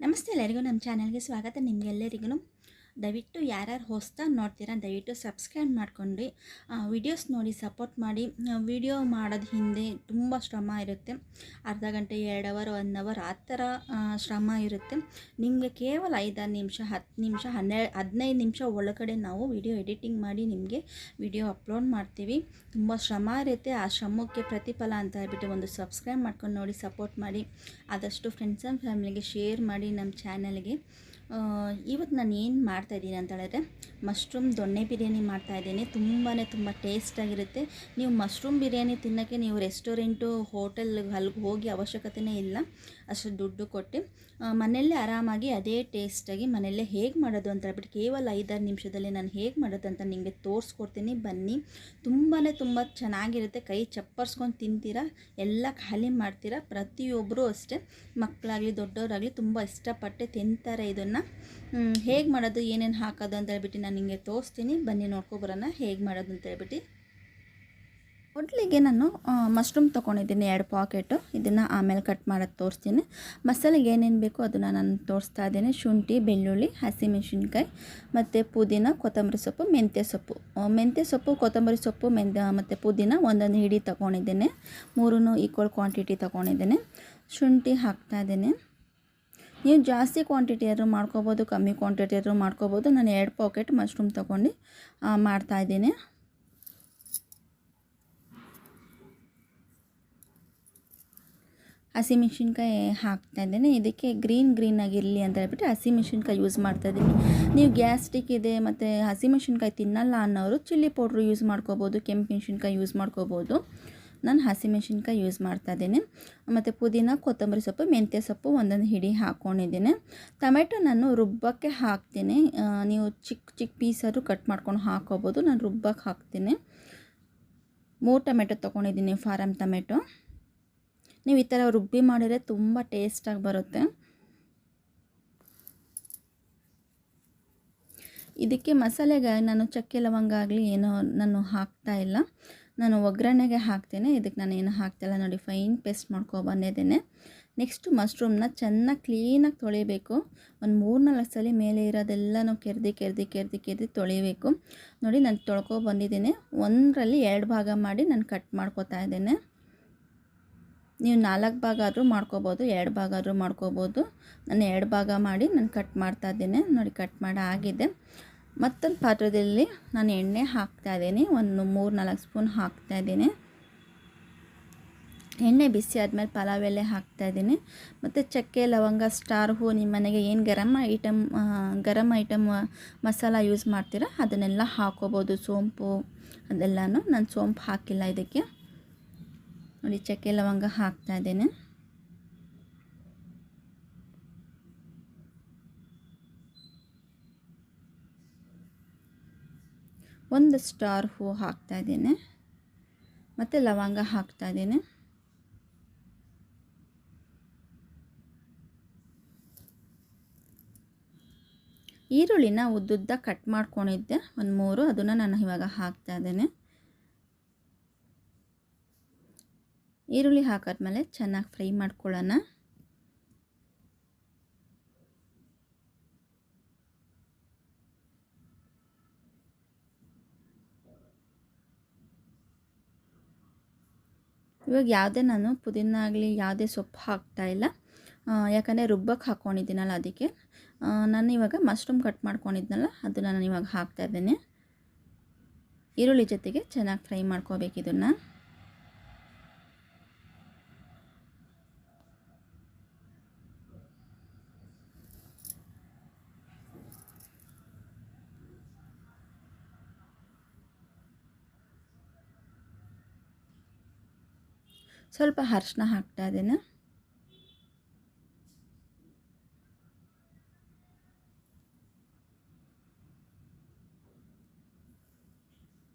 ನಮಸ್ತೆ ಎಲ್ಲರಿಗೂ ನಮ್ಮ ಚಾನಲ್ಗೆ ಸ್ವಾಗತ. ನಿಮಗೆಲ್ಲರಿಗೂ ದಯವಿಟ್ಟು ಯಾರ್ಯಾರು ಹೊಸ್ದಾಗಿ ನೋಡ್ತೀರಾ ದಯವಿಟ್ಟು ಸಬ್ಸ್ಕ್ರೈಬ್ ಮಾಡ್ಕೊಂಡು ವಿಡಿಯೋಸ್ ನೋಡಿ ಸಪೋರ್ಟ್ ಮಾಡಿ. ವಿಡಿಯೋ ಮಾಡೋದು ಹಿಂದೆ ತುಂಬ ಶ್ರಮ ಇರುತ್ತೆ. ಅರ್ಧ ಗಂಟೆ 2 ಅವರ್ 1 ಅವರ್ ಆ ಥರ ಶ್ರಮ ಇರುತ್ತೆ. ನಿಮಗೆ ಕೇವಲ 5-6 ನಿಮಿಷ 10 ನಿಮಿಷ 15 ನಿಮಿಷ ಒಳಗಡೆ ನಾವು ವಿಡಿಯೋ ಎಡಿಟಿಂಗ್ ಮಾಡಿ ನಿಮಗೆ ವಿಡಿಯೋ ಅಪ್ಲೋಡ್ ಮಾಡ್ತೀವಿ. ತುಂಬ ಶ್ರಮ ಇರುತ್ತೆ. ಆ ಶ್ರಮಕ್ಕೆ ಪ್ರತಿಫಲ ಅಂತ ಹೇಳ್ಬಿಟ್ಟು ಒಂದು ಸಬ್ಸ್ಕ್ರೈಬ್ ಮಾಡ್ಕೊಂಡು ನೋಡಿ ಸಪೋರ್ಟ್ ಮಾಡಿ. ಆದಷ್ಟು ಫ್ರೆಂಡ್ಸ್ ಆ್ಯಂಡ್ ಫ್ಯಾಮಿಲಿಗೆ ಶೇರ್ ಮಾಡಿ ನಮ್ಮ ಚಾನಲ್ಗೆ. ಇವತ್ತು ನಾನು ಏನು ಮಾಡ್ತಾಯಿದ್ದೀನಿ ಅಂತ ಹೇಳಿದ್ರೆ ಮಶ್ರೂಮ್ ದೊಣ್ಣೆ ಬಿರಿಯಾನಿ ಮಾಡ್ತಾಯಿದ್ದೀನಿ. ತುಂಬ ಟೇಸ್ಟಾಗಿರುತ್ತೆ. ನೀವು ಮಶ್ರೂಮ್ ಬಿರಿಯಾನಿ ತಿನ್ನೋಕ್ಕೆ ನೀವು ರೆಸ್ಟೋರೆಂಟು ಹೋಟೆಲ್ಗೆ ಅಲ್ಲಿಗೆ ಹೋಗಿ ಅವಶ್ಯಕತೆಯೇ ಇಲ್ಲ. ಅಷ್ಟು ದುಡ್ಡು ಕೊಟ್ಟು ಮನೆಯಲ್ಲೇ ಆರಾಮಾಗಿ ಅದೇ ಟೇಸ್ಟಾಗಿ ಮನೆಯಲ್ಲೇ ಹೇಗೆ ಮಾಡೋದು ಅಂತ ಹೇಳ್ಬಿಟ್ಟು ಕೇವಲ 5-6 ನಿಮಿಷದಲ್ಲಿ ನಾನು ಹೇಗೆ ಮಾಡೋದು ಅಂತ ನಿಮಗೆ ತೋರಿಸ್ಕೊಡ್ತೀನಿ. ಬನ್ನಿ. ತುಂಬ ಚೆನ್ನಾಗಿರುತ್ತೆ. ಕೈ ಚಪ್ಪರ್ಸ್ಕೊಂಡು ತಿಂತೀರಾ, ಎಲ್ಲ ಖಾಲಿ ಮಾಡ್ತೀರಾ. ಪ್ರತಿಯೊಬ್ಬರು ಅಷ್ಟೇ, ಮಕ್ಕಳಾಗಲಿ ದೊಡ್ಡವರಾಗಲಿ ತುಂಬ ಇಷ್ಟಪಟ್ಟು ತಿಂತಾರೆ. ಇದನ್ನು ಹೇಗೆ ಮಾಡೋದು ಏನೇನು ಹಾಕೋದು ಅಂತ ಹೇಳ್ಬಿಟ್ಟು ನಾನು ನಿಮಗೆ ತೋರಿಸ್ತೀನಿ. ಬನ್ನಿ ನೋಡ್ಕೊಬರೋಣ ಹೇಗೆ ಮಾಡೋದು ಅಂತ ಹೇಳ್ಬಿಟ್ಟು. ಮೊದಲಿಗೆ ನಾನು ಮಶ್ರೂಮ್ ತೊಗೊಂಡಿದ್ದೀನಿ 2 ಪಾಕೆಟು. ಇದನ್ನು ಆಮೇಲೆ ಕಟ್ ಮಾಡೋದು ತೋರಿಸ್ತೀನಿ. ಮಸಾಲೆಗೆ ಏನೇನು ಬೇಕೋ ಅದನ್ನು ನಾನು ತೋರಿಸ್ತಾ ಇದ್ದೀನಿ. ಶುಂಠಿ, ಬೆಳ್ಳುಳ್ಳಿ, ಹಸಿಮೆಣಸಿನ್ಕಾಯಿ ಮತ್ತು ಪುದೀನ, ಕೊತ್ತಂಬರಿ ಸೊಪ್ಪು, ಮೆಂತ್ಯ ಸೊಪ್ಪು, ಕೊತ್ತಂಬರಿ ಸೊಪ್ಪು, ಮತ್ತು ಪುದೀನ ಒಂದೊಂದು ಹಿಡಿ ತೊಗೊಂಡಿದ್ದೇನೆ. 3 ಈಕ್ವಲ್ ಕ್ವಾಂಟಿಟಿ ತೊಗೊಂಡಿದ್ದೇನೆ. ಶುಂಠಿ ಹಾಕ್ತಾಯಿದ್ದೀನಿ. ನೀವು ಜಾಸ್ತಿ ಕ್ವಾಂಟಿಟಿ ಆದರೂ ಮಾಡ್ಕೋಬೋದು, ಕಮ್ಮಿ ಕ್ವಾಂಟಿಟಿ ಆದರೂ ಮಾಡ್ಕೋಬೋದು. ನಾನು 2 ಪಾಕೆಟ್ ಮಶ್ರೂಮ್ ತೊಗೊಂಡು ಮಾಡ್ತಾಯಿದ್ದೀನಿ. ಹಸಿಮೆಣ್ಸಿನ್ಕಾಯಿ ಹಾಕ್ತಾಯಿದ್ದೀನಿ. ಇದಕ್ಕೆ ಗ್ರೀನ್ ಆಗಿರಲಿ ಅಂತ ಹೇಳ್ಬಿಟ್ಟು ಹಸಿಮೆಣ್ಸಿನ್ಕಾಯಿ ಯೂಸ್ ಮಾಡ್ತಾಯಿದ್ದೀನಿ. ನೀವು ಗ್ಯಾಸ್ಟ್ರಿಕ್ ಇದೆ ಮತ್ತು ಹಸಿಮೆಣ್ಸಿನ್ಕಾಯಿ ತಿನ್ನಲ್ಲ ಅನ್ನೋರು ಚಿಲ್ಲಿ ಪೌಡ್ರು ಯೂಸ್ ಮಾಡ್ಕೋಬೋದು, ಕೆಂಪು ಮೆಣ್ಸಿನ್ಕಾಯಿ ಯೂಸ್ ಮಾಡ್ಕೋಬೋದು. ನಾನು ಹಸಿಮೆಣ್ಸಿನ್ಕಾಯಿ ಯೂಸ್ ಮಾಡ್ತಾಯಿದ್ದೀನಿ. ಮತ್ತು ಪುದೀನ, ಕೊತ್ತಂಬರಿ ಸೊಪ್ಪು, ಮೆಂತ್ಯ ಸೊಪ್ಪು ಒಂದೊಂದು ಹಿಡಿ ಹಾಕ್ಕೊಂಡಿದ್ದೀನಿ. ಟೊಮೆಟೊ ನಾನು ರುಬ್ಬಕ್ಕೆ ಹಾಕ್ತೀನಿ. ನೀವು ಚಿಕ್ಕ ಪೀಸಾದರೂ ಕಟ್ ಮಾಡ್ಕೊಂಡು ಹಾಕ್ಕೋಬೋದು. ನಾನು ರುಬ್ಬಕ್ಕೆ ಹಾಕ್ತೀನಿ. 3 ಟೊಮೆಟೊ ತೊಗೊಂಡಿದ್ದೀನಿ, ಫಾರಮ್ ಟೊಮೆಟೊ. ನೀವು ಈ ಥರ ರುಬ್ಬಿ ಮಾಡಿದರೆ ತುಂಬ ಟೇಸ್ಟಾಗಿ ಬರುತ್ತೆ. ಇದಕ್ಕೆ ಮಸಾಲೆಗೆ ನಾನು ಚಕ್ಕೆ ಲವಂಗ ಆಗಲಿ ಏನೋ ನಾನು ಹಾಕ್ತಾಯಿಲ್ಲ. ನಾನು ಒಗ್ಗರಣೆಗೆ ಹಾಕ್ತೇನೆ. ಇದಕ್ಕೆ ನಾನು ಏನು ಹಾಕ್ತಾಯಿಲ್ಲ. ನೋಡಿ, ಫೈನ್ ಪೇಸ್ಟ್ ಬಂದಿದ್ದೇನೆ. ನೆಕ್ಸ್ಟು ಮಶ್ರೂಮ್ನ ಚೆನ್ನಾಗಿ ಕ್ಲೀನಾಗಿ ತೊಳಿಬೇಕು. ಒಂದು 3-4 ಸಲ ಮೇಲೆ ಇರೋದೆಲ್ಲನೂ ಕೆರ್ದಿ ತೊಳಿಬೇಕು. ನೋಡಿ, ನಾನು ಬಂದಿದ್ದೇನೆ. 1ರಲ್ಲಿ 2 ಭಾಗ ಮಾಡಿ ನಾನು ಕಟ್ ಮಾಡ್ಕೊತಾ ಇದ್ದೇನೆ. ನೀವು 4 ಭಾಗ ಆದರೂ ಮಾಡ್ಕೋಬೋದು, 2 ಭಾಗ ಆದರೂ ಮಾಡ್ಕೋಬೋದು. ನಾನು 2 ಭಾಗ ಮಾಡಿ ನಾನು ಕಟ್ ಮಾಡ್ತಾ ಇದ್ದೇನೆ. ನೋಡಿ, ಕಟ್ ಮಾಡಿ ಆಗಿದೆ. ಮತ್ತೊಂದು ಪಾತ್ರದಲ್ಲಿ ನಾನು ಎಣ್ಣೆ ಹಾಕ್ತಾಯಿದ್ದೀನಿ. ಒಂದು 3-4 ಸ್ಪೂನ್ ಹಾಕ್ತಾಯಿದ್ದೀನಿ. ಎಣ್ಣೆ ಬಿಸಿ ಆದಮೇಲೆ ಪಲಾವ್ ಎಲೆ ಹಾಕ್ತಾಯಿದ್ದೀನಿ. ಮತ್ತು ಚಕ್ಕೆ ಲವಂಗ, ಸ್ಟಾರ್ ಹೂ, ನಿಮ್ಮ ಮನೆಗೆ ಏನು ಗರಂ ಐಟಮ್ ಮಸಾಲ ಯೂಸ್ ಮಾಡ್ತೀರಾ ಅದನ್ನೆಲ್ಲ ಹಾಕ್ಕೋಬೋದು. ಸೋಂಪು ಅದೆಲ್ಲನೂ. ನಾನು ಸೋಂಪು ಹಾಕಿಲ್ಲ ಇದಕ್ಕೆ. ನೋಡಿ, ಚಕ್ಕೆ ಲವಂಗ ಹಾಕ್ತಾಯಿದ್ದೇನೆ. ಒಂದು ಸ್ಟಾರ್ ಹೂ ಹಾಕ್ತಾಯಿದ್ದೇನೆ. ಮತ್ತು ಲವಂಗ ಹಾಕ್ತಾಯಿದ್ದೇನೆ. ಈರುಳ್ಳಿನ ಉದ್ದುದ್ದ ಕಟ್ ಮಾಡ್ಕೊಂಡಿದ್ದೆ, ಒಂದು 3. ಅದನ್ನು ನಾನು ಇವಾಗ ಹಾಕ್ತಾಯಿದ್ದೇನೆ. ಈರುಳ್ಳಿ ಹಾಕಿದ್ಮೇಲೆ ಚೆನ್ನಾಗಿ ಫ್ರೈ ಮಾಡ್ಕೊಳ್ಳೋಣ. ಇವಾಗ ಯಾವುದೇ ನಾನು ಪುದೀನ ಆಗಲಿ ಯಾವುದೇ ಸೊಪ್ಪು ಹಾಕ್ತಾಯಿಲ್ಲ. ಯಾಕಂದರೆ ರುಬ್ಬಕ್ಕೆ ಹಾಕ್ಕೊಂಡಿದ್ದೀನಲ್ಲ ಅದಕ್ಕೆ. ನಾನು ಇವಾಗ ಮಶ್ರೂಮ್ ಕಟ್ ಮಾಡ್ಕೊಂಡಿದ್ನಲ್ಲ ಅದನ್ನು ನಾನು ಇವಾಗ ಹಾಕ್ತಾಯಿದ್ದೇನೆ. ಈರುಳ್ಳಿ ಜೊತೆಗೆ ಚೆನ್ನಾಗಿ ಫ್ರೈ ಮಾಡ್ಕೋಬೇಕು ಇದನ್ನು. ಸ್ವಲ್ಪ ಅರಿಶಿನ ಹಾಕ್ತಾಯಿದ್ದೇನೆ.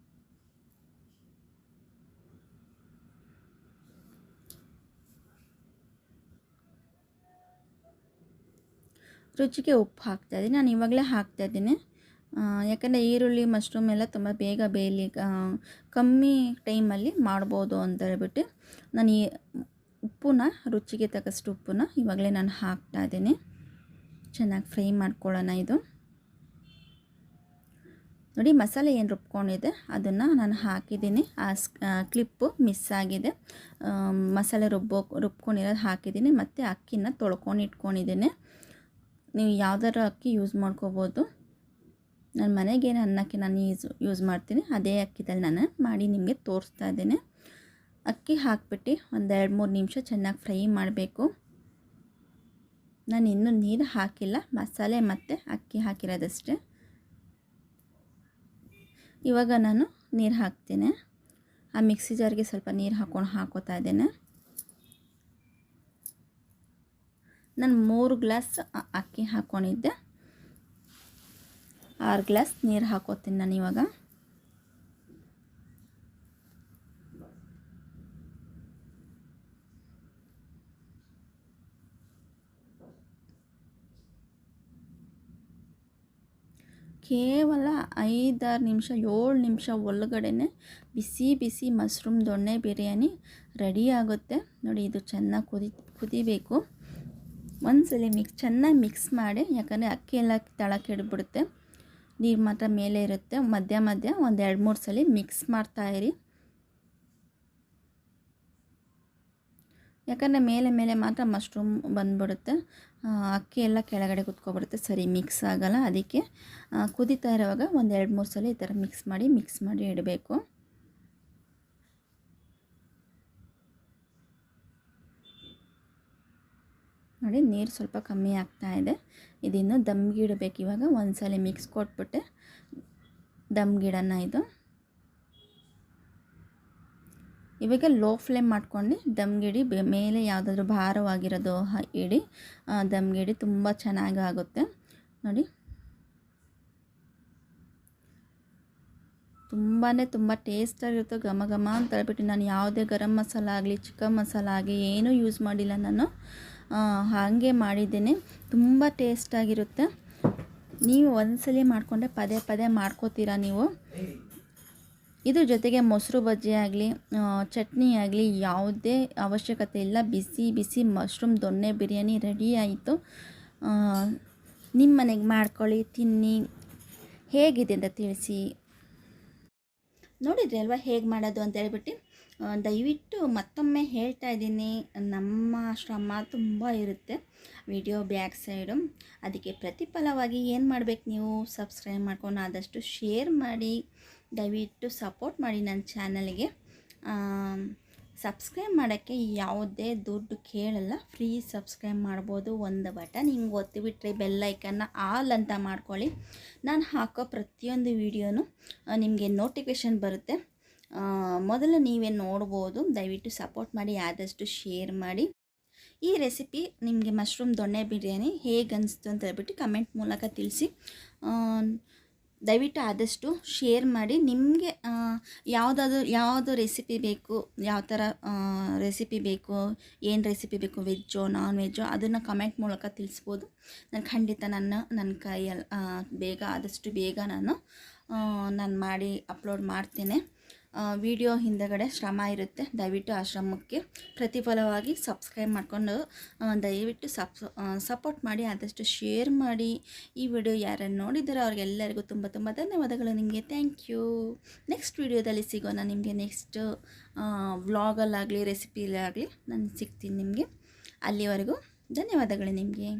ರುಚಿಗೆ ಉಪ್ಪು ಹಾಕ್ತಾಯಿದ್ದೀನಿ. ನಾನು ಇವಾಗಲೇ ಹಾಕ್ತಾಯಿದ್ದೀನಿ. ಯಾಕಂದರೆ ಈರುಳ್ಳಿ ಮಶ್ರೂಮ್ ಎಲ್ಲ ತುಂಬ ಬೇಗ ಬೇಯಲಿ, ಕಮ್ಮಿ ಟೈಮಲ್ಲಿ ಮಾಡ್ಬೋದು ಅಂತ ಹೇಳ್ಬಿಟ್ಟು ನಾನು ಈ ರುಚಿಗೆ ತಕ್ಕಷ್ಟು ಉಪ್ಪನ್ನ ಇವಾಗಲೇ ನಾನು ಹಾಕ್ತಾಯಿದ್ದೀನಿ. ಚೆನ್ನಾಗಿ ಫ್ರೈ ಮಾಡ್ಕೊಳ್ಳೋಣ. ಇದು ನೋಡಿ ಮಸಾಲೆ ಏನು ರುಬ್ಕೊಂಡಿದೆ ಅದನ್ನು ನಾನು ಹಾಕಿದ್ದೀನಿ. ಕ್ಲಿಪ್ಪು ಮಿಸ್ ಆಗಿದೆ. ಮಸಾಲೆ ರುಬ್ಕೊಂಡಿರೋದು ಹಾಕಿದ್ದೀನಿ ಮತ್ತು ಅಕ್ಕಿನ ತೊಳ್ಕೊಂಡು ಇಟ್ಕೊಂಡಿದ್ದೀನಿ. ನೀವು ಯಾವ್ದಾರು ಅಕ್ಕಿ ಯೂಸ್ ಮಾಡ್ಕೋಬೋದು. ನನ್ನ ಮನೆಗೇನು ಅನ್ನಕ್ಕೆ ನಾನು ಯೂಸ್ ಮಾಡ್ತೀನಿ, ಅದೇ ಅಕ್ಕಿದಲ್ಲಿ ನಾನು ಮಾಡಿ ನಿಮಗೆ ತೋರಿಸ್ತಾ ಇದ್ದೀನಿ. ಅಕ್ಕಿ ಹಾಕ್ಬಿಟ್ಟು ಒಂದು 2-3 ನಿಮಿಷ ಚೆನ್ನಾಗಿ ಫ್ರೈ ಮಾಡಬೇಕು. ನಾನು ಇನ್ನೂ ನೀರು ಹಾಕಿಲ್ಲ, ಮಸಾಲೆ ಮತ್ತು ಅಕ್ಕಿ ಹಾಕಿರೋದಷ್ಟೇ. ಇವಾಗ ನಾನು ನೀರು ಹಾಕ್ತೀನಿ. ಆ ಮಿಕ್ಸಿ ಜಾರ್ಗೆ ಸ್ವಲ್ಪ ನೀರು ಹಾಕೋತಾ ಇದ್ದೇನೆ. ನಾನು 3 ಗ್ಲಾಸ್ ಅಕ್ಕಿ ಹಾಕ್ಕೊಂಡಿದ್ದೆ, 6 ಗ್ಲಾಸ್ ನೀರು ಹಾಕೋತೀನಿ ನಾನು ಇವಾಗ. ಕೇವಲ 5-6 ನಿಮಿಷ 7 ನಿಮಿಷ ಒಳಗಡೆ ಬಿಸಿ ಬಿಸಿ ಮಶ್ರೂಮ್ ದೊಣ್ಣೆ ಬಿರಿಯಾನಿ ರೆಡಿ ಆಗುತ್ತೆ. ನೋಡಿ ಇದು ಚೆನ್ನಾಗಿ ಕುದಿಬೇಕು. ಒಂದ್ಸಲ ಚೆನ್ನಾಗಿ ಮಿಕ್ಸ್ ಮಾಡಿ, ಯಾಕಂದರೆ ಅಕ್ಕಿ ಎಲ್ಲ ತಳ ಕೆಡ್ಬಿಡುತ್ತೆ, ನೀರು ಮಾತ್ರ ಮೇಲೆ ಇರುತ್ತೆ. ಮಧ್ಯ ಒಂದು 2-3 ಸಲ ಮಿಕ್ಸ್ ಮಾಡ್ತಾಯಿರಿ, ಯಾಕಂದರೆ ಮೇಲೆ ಮಾತ್ರ ಮಶ್ರೂಮ್ ಬಂದುಬಿಡುತ್ತೆ, ಅಕ್ಕಿ ಎಲ್ಲ ಕೆಳಗಡೆ ಕುತ್ಕೊಬಿಡುತ್ತೆ, ಸರಿ ಮಿಕ್ಸ್ ಆಗೋಲ್ಲ. ಅದಕ್ಕೆ ಕುದೀತಾ ಇರೋವಾಗ ಒಂದು 2-3 ಸಲ ಈ ಥರ ಮಿಕ್ಸ್ ಮಾಡಿ ಇಡಬೇಕು. ನೋಡಿ ನೀರು ಸ್ವಲ್ಪ ಕಮ್ಮಿ ಆಗ್ತಾ ಇದೆ. ಇದನ್ನು ದಮ್ಗಿಡಬೇಕು. ಇವಾಗ ಒಂದು ಸಲ ಮಿಕ್ಸ್ ಕೊಟ್ಬಿಟ್ಟೆ ದಮ್ಗಿಡೋಣ. ಇದು ಇವಾಗ ಲೋ ಫ್ಲೇಮ್ ಮಾಡ್ಕೊಂಡು ದಮ್ಗಿಡಿ. ಮೇಲೆ ಯಾವುದಾದ್ರೂ ಭಾರವಾಗಿರೋದು ಇಡಿ ದಮ್ಗಿಡಿ, ತುಂಬ ಚೆನ್ನಾಗಿ ಆಗುತ್ತೆ. ನೋಡಿ ತುಂಬ ಟೇಸ್ಟಾಗಿರುತ್ತೆ, ಘಮ ಅಂತ ಹೇಳ್ಬಿಟ್ಟು ನಾನು ಯಾವುದೇ ಗರಂ ಮಸಾಲ ಆಗಲಿ ಚಿಕನ್ ಮಸಾಲ ಆಗಲಿ ಏನೂ ಯೂಸ್ ಮಾಡಿಲ್ಲ. ನಾನು ಹಾಗೆ ಮಾಡಿದ್ದೇನೆ. ತುಂಬ ಟೇಸ್ಟಾಗಿರುತ್ತೆ. ನೀವು ಒಂದ್ಸಲ ಮಾಡಿಕೊಂಡ್ರೆ ಪದೇ ಮಾಡ್ಕೋತೀರಾ ನೀವು. ಇದ್ರ ಜೊತೆಗೆ ಮೊಸರು ಬಜ್ಜಿ ಆಗಲಿ ಚಟ್ನಿ ಆಗಲಿ ಯಾವುದೇ ಅವಶ್ಯಕತೆ ಇಲ್ಲ. ಬಿಸಿ ಮಶ್ರೂಮ್ ದೊಣ್ಣೆ ಬಿರಿಯಾನಿ ರೆಡಿ ಆಯಿತು. ನಿಮ್ಮ ಮನೆಗೆ ಮಾಡ್ಕೊಳ್ಳಿ, ತಿನ್ನಿ, ಹೇಗಿದೆ ಅಂತ ತಿಳಿಸಿ. ನೋಡಿದ್ರಿ ಅಲ್ವಾ ಹೇಗೆ ಮಾಡೋದು ಅಂತ ಹೇಳ್ಬಿಟ್ಟು. ದಯವಿಟ್ಟು ಮತ್ತೊಮ್ಮೆ ಹೇಳ್ತಾ ಇದ್ದೀನಿ, ನಮ್ಮ ಶ್ರಮ ತುಂಬ ಇರುತ್ತೆ ವಿಡಿಯೋ ಬ್ಯಾಕ್ ಸೈಡು. ಅದಕ್ಕೆ ಪ್ರತಿಫಲವಾಗಿ ಏನು ಮಾಡಬೇಕು, ನೀವು ಸಬ್ಸ್ಕ್ರೈಬ್ ಮಾಡ್ಕೊಂಡು ಆದಷ್ಟು ಶೇರ್ ಮಾಡಿ, ದಯವಿಟ್ಟು ಸಪೋರ್ಟ್ ಮಾಡಿ ನನ್ನ ಚಾನಲ್ಗೆ. ಸಬ್ಸ್ಕ್ರೈಬ್ ಮಾಡೋಕ್ಕೆ ಯಾವುದೇ ದುಡ್ಡು ಕೇಳಲ್ಲ, ಫ್ರೀ ಸಬ್ಸ್ಕ್ರೈಬ್ ಮಾಡ್ಬೋದು. ಒಂದು ಬಟನ್ ಹಿಂಗೆ ಒತ್ತಿಬಿಟ್ರೆ ಬೆಲ್ಲೈಕನ್ನ ಆಲ್ ಅಂತ ಮಾಡ್ಕೊಳ್ಳಿ. ನಾನು ಹಾಕೋ ಪ್ರತಿಯೊಂದು ವೀಡಿಯೋನು ನಿಮಗೆ ನೋಟಿಫಿಕೇಷನ್ ಬರುತ್ತೆ, ಮೊದಲು ನೀವೇ ನೋಡ್ಬೋದು. ದಯವಿಟ್ಟು ಸಪೋರ್ಟ್ ಮಾಡಿ, ಆದಷ್ಟು ಶೇರ್ ಮಾಡಿ. ಈ ರೆಸಿಪಿ ನಿಮಗೆ ಮಶ್ರೂಮ್ ದೊಣ್ಣೆ ಬಿರಿಯಾನಿ ಹೇಗೆ ಅನಿಸ್ತು ಅಂತ ಹೇಳ್ಬಿಟ್ಟು ಕಮೆಂಟ್ ಮೂಲಕ ತಿಳಿಸಿ. ದಯವಿಟ್ಟು ಆದಷ್ಟು ಶೇರ್ ಮಾಡಿ. ನಿಮಗೆ ಯಾವುದು ರೆಸಿಪಿ ಬೇಕು, ಯಾವ ಥರ ರೆಸಿಪಿ ಬೇಕು, ಏನು ರೆಸಿಪಿ ಬೇಕು, ವೆಜ್ಜೋ ನಾನ್ ವೆಜ್ಜೋ, ಅದನ್ನು ಕಮೆಂಟ್ ಮೂಲಕ ತಿಳಿಸ್ಬೋದು. ನಾನು ಖಂಡಿತ ನನ್ನ ಕೈಯಲ್ಲಿ ಆದಷ್ಟು ಬೇಗ ನಾನು ಮಾಡಿ ಅಪ್ಲೋಡ್ ಮಾಡ್ತೇನೆ. ವಿಡಿಯೋ ಹಿಂದಗಡೆ ಶ್ರಮ ಇರುತ್ತೆ, ದಯವಿಟ್ಟು ಆ ಶ್ರಮಕ್ಕೆ ಪ್ರತಿಫಲವಾಗಿ ಸಬ್ಸ್ಕ್ರೈಬ್ ಮಾಡಿಕೊಂಡು ದಯವಿಟ್ಟು ಸಪೋರ್ಟ್ ಮಾಡಿ, ಆದಷ್ಟು ಶೇರ್ ಮಾಡಿ. ಈ ವಿಡಿಯೋ ಯಾರನ್ನು ನೋಡಿದರೆ ಅವ್ರಿಗೆಲ್ಲರಿಗೂ ತುಂಬ ಧನ್ಯವಾದಗಳು ನಿಮಗೆ. Thank you. ನೆಕ್ಸ್ಟ್ ವಿಡಿಯೋದಲ್ಲಿ ಸಿಗೋಣ ನಿಮಗೆ. ನೆಕ್ಸ್ಟ್ ವ್ಲಾಗಲ್ಲಾಗಲಿ ರೆಸಿಪಿಲಾಗಲಿ ನಾನು ಸಿಗ್ತೀನಿ ನಿಮಗೆ. ಅಲ್ಲಿವರೆಗೂ ಧನ್ಯವಾದಗಳು ನಿಮಗೆ.